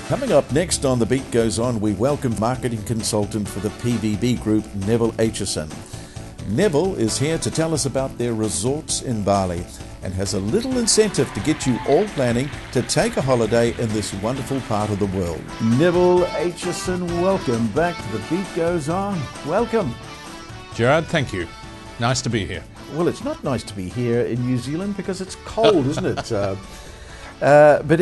Coming up next on The Beat Goes On, we welcome marketing consultant for the PVB Group, Neville Aitchison. Neville is here to tell us about their resorts in Bali and has a little incentive to get you all planning to take a holiday in this wonderful part of the world. Neville Aitchison, welcome back to The Beat Goes On. Welcome. Gerard, thank you. Nice to be here. Well, it's not nice to be here in New Zealand because it's cold, isn't it? But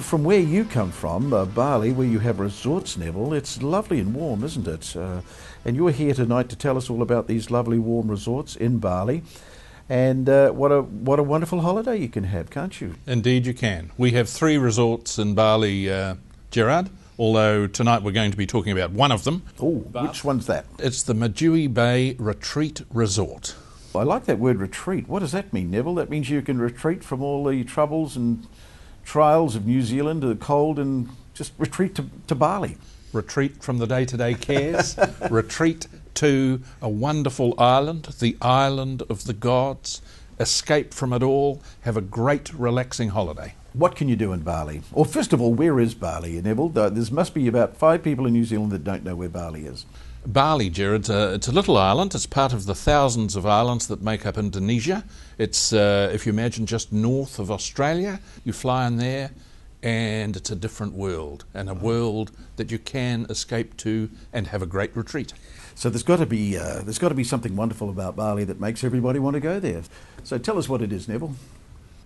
from where you come from, Bali, where you have resorts, Neville, it's lovely and warm, isn't it? And you're here tonight to tell us all about these lovely warm resorts in Bali. And what a wonderful holiday you can have, can't you? Indeed you can. We have 3 resorts in Bali, Gerard, although tonight we're going to be talking about one of them. Oh, which one's that? It's the Medewi Bay Retreat Resort. I like that word retreat. What does that mean, Neville? That means you can retreat from all the troubles and trials of New Zealand, the cold, and just retreat to Bali. Retreat from the day-to-day cares. Retreat to a wonderful island, the island of the gods. Escape from it all. Have a great, relaxing holiday. What can you do in Bali? Or first of all, where is Bali, Neville? There must be about 5 people in New Zealand that don't know where Bali is. Bali, Gerard, it's a little island. It's part of the thousands of islands that make up Indonesia. It's, if you imagine, just north of Australia. You fly in there and it's a different world, and a world that you can escape to and have a great retreat. So there's got to be something wonderful about Bali that makes everybody want to go there. So tell us what it is, Neville.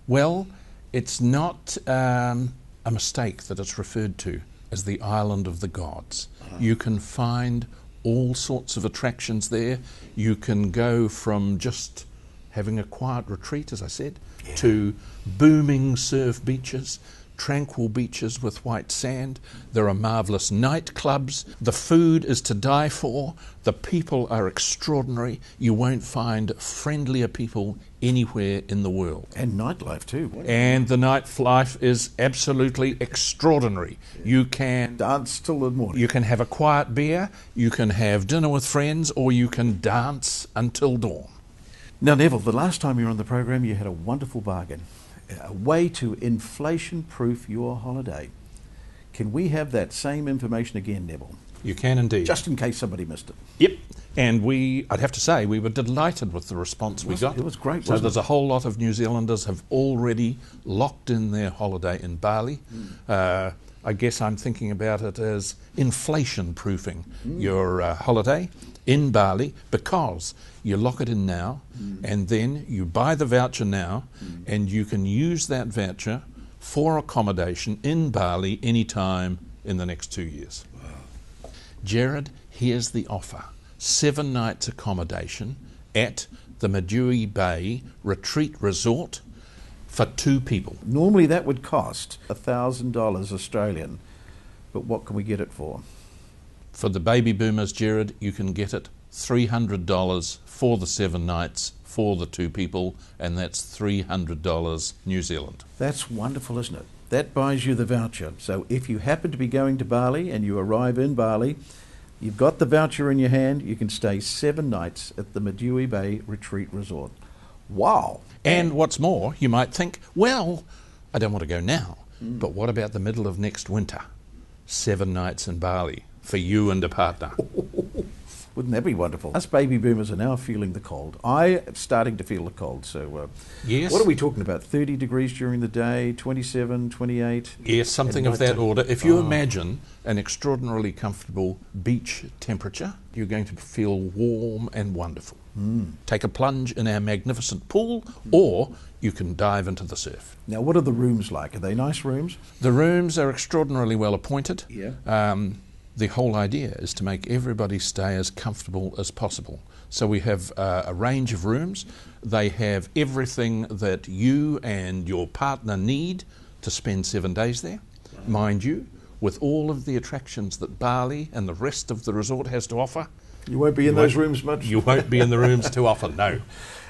Well, it's not a mistake that it's referred to as the island of the gods. You can find all sorts of attractions there. You can go from just having a quiet retreat, as I said, to booming surf beaches, tranquil beaches with white sand. There are marvellous nightclubs. The food is to die for. The people are extraordinary. You won't find friendlier people anywhere in the world. And nightlife too. And the nightlife is absolutely extraordinary. You can dance till the morning. You can have a quiet beer, you can have dinner with friends, or you can dance until dawn. Now, Neville, the last time you were on the program, you had a wonderful bargain. A way to inflation-proof your holiday. Can we have that same information again, Neville? You can indeed. Just in case somebody missed it. Yep. And I'd have to say, we were delighted with the response we got. It was great, So there's a whole lot of New Zealanders have already locked in their holiday in Bali. I guess I'm thinking about it as inflation-proofing your holiday in Bali, because you lock it in now and then you buy the voucher now and you can use that voucher for accommodation in Bali anytime in the next 2 years. Wow. Gerard, here's the offer. 7 nights accommodation at the Medewi Bay Retreat Resort for 2 people. Normally that would cost $1,000 Australian, but what can we get it for? For the baby boomers, Gerard, you can get it $300 for the 7 nights for the 2 people, and that's $300 New Zealand. That's wonderful, isn't it? That buys you the voucher. So if you happen to be going to Bali and you arrive in Bali, you've got the voucher in your hand, you can stay 7 nights at the Medewi Bay Retreat Resort. Wow. And what's more, you might think, well, I don't want to go now, but what about the middle of next winter? 7 nights in Bali for you and a partner. Wouldn't that be wonderful? Us baby boomers are now feeling the cold. I am starting to feel the cold. So yes. What are we talking about? 30 degrees during the day, 27, 28? Yes, something of that order. If you imagine an extraordinarily comfortable beach temperature, you're going to feel warm and wonderful. Take a plunge in our magnificent pool, or you can dive into the surf. Now, what are the rooms like? Are they nice rooms? The rooms are extraordinarily well appointed. Yeah. The whole idea is to make everybody stay as comfortable as possible. So we have a range of rooms. They have everything that you and your partner need to spend 7 days there. Wow. Mind you, with all of the attractions that Bali and the rest of the resort has to offer, you won't be in those rooms much. You won't be in the rooms too often, no.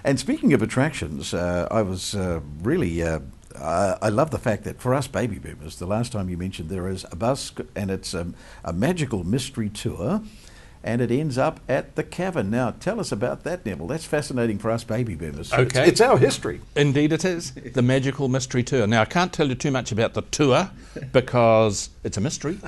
And speaking of attractions, I was really... I love the fact that for us baby boomers, the last time you mentioned there is a bus and it's a magical mystery tour, and it ends up at the Cavern. Now, tell us about that, Neville. That's fascinating for us baby boomers. Okay. It's our history. Indeed it is. The Magical Mystery Tour. Now, I can't tell you too much about the tour because it's a mystery,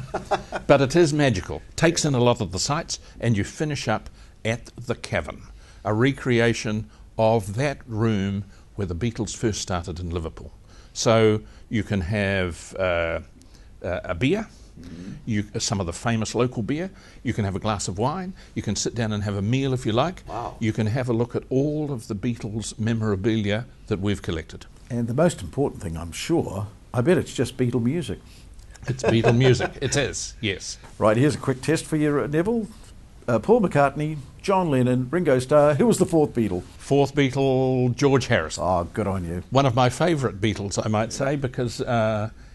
but it is magical. Takes in a lot of the sights, and you finish up at the Cavern, a recreation of that room where the Beatles first started in Liverpool. So you can have a beer, some of the famous local beer. You can have a glass of wine. You can sit down and have a meal if you like. Wow. You can have a look at all of the Beatles memorabilia that we've collected. And the most important thing, I'm sure, I bet it's just Beatle music. It's Beatle music. It is, yes. Right, here's a quick test for you, Neville. Paul McCartney, John Lennon, Ringo Starr. Who was the fourth Beatle? Fourth Beatle, George Harrison. Oh, good on you. One of my favourite Beatles, I might say, because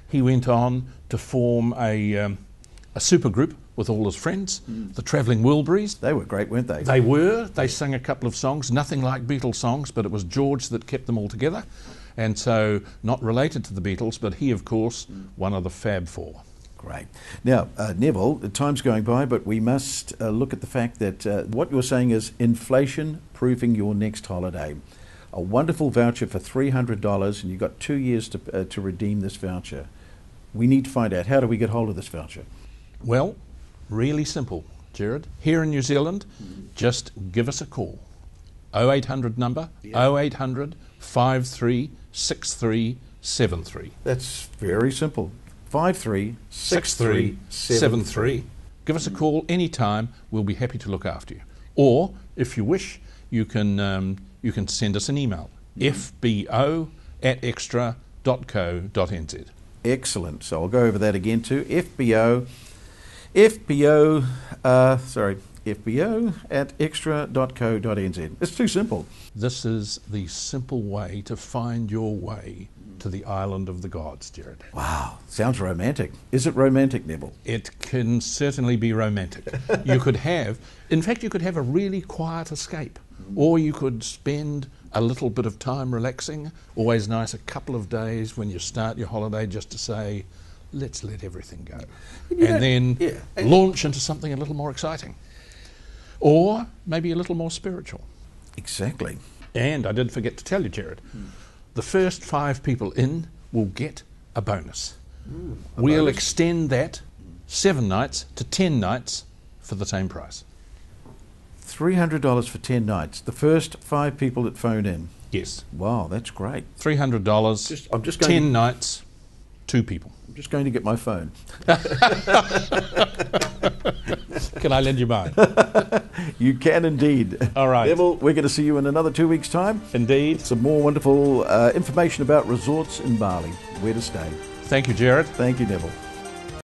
he went on to form a supergroup with all his friends, the Travelling Wilburys. They were great, weren't they? They were. They sang a couple of songs, nothing like Beatles songs, but it was George that kept them all together. And so, not related to the Beatles, but he, of course, one of the Fab Four. Great. Now, Neville, the time's going by, but we must look at the fact that what you're saying is inflation-proofing your next holiday. A wonderful voucher for $300, and you've got 2 years to redeem this voucher. We need to find out, how do we get hold of this voucher? Well, really simple, Gerard. Here in New Zealand, just give us a call. 0800 number, 0800 536373. That's very simple. 536373. Give us a call anytime. We'll be happy to look after you. Or, if you wish, you can send us an email. fbo@extra.co.nz. Excellent. So I'll go over that again too. fbo @extra.co.nz. It's too simple. This is the simple way to find your way to the island of the gods, Gerard. Wow, sounds romantic. Is it romantic, Neville? It can certainly be romantic. You could have a really quiet escape, or you could spend a little bit of time relaxing. Always nice, a couple of days when you start your holiday, just to say, let's let everything go. And then launch into something a little more exciting. Or maybe a little more spiritual. Exactly. And I did forget to tell you, Gerard, the first 5 people in will get a bonus. We'll extend that 7 nights to 10 nights for the same price. $300 for 10 nights. The first 5 people that phone in. Yes. Wow, that's great. $300, I'm just going 10 nights, 2 people. I'm just going to get my phone. Can I lend you mine? You can indeed. All right. Neville, we're going to see you in another 2 weeks' time. Indeed. Some more wonderful information about resorts in Bali, where to stay. Thank you, Gerard. Thank you, Neville.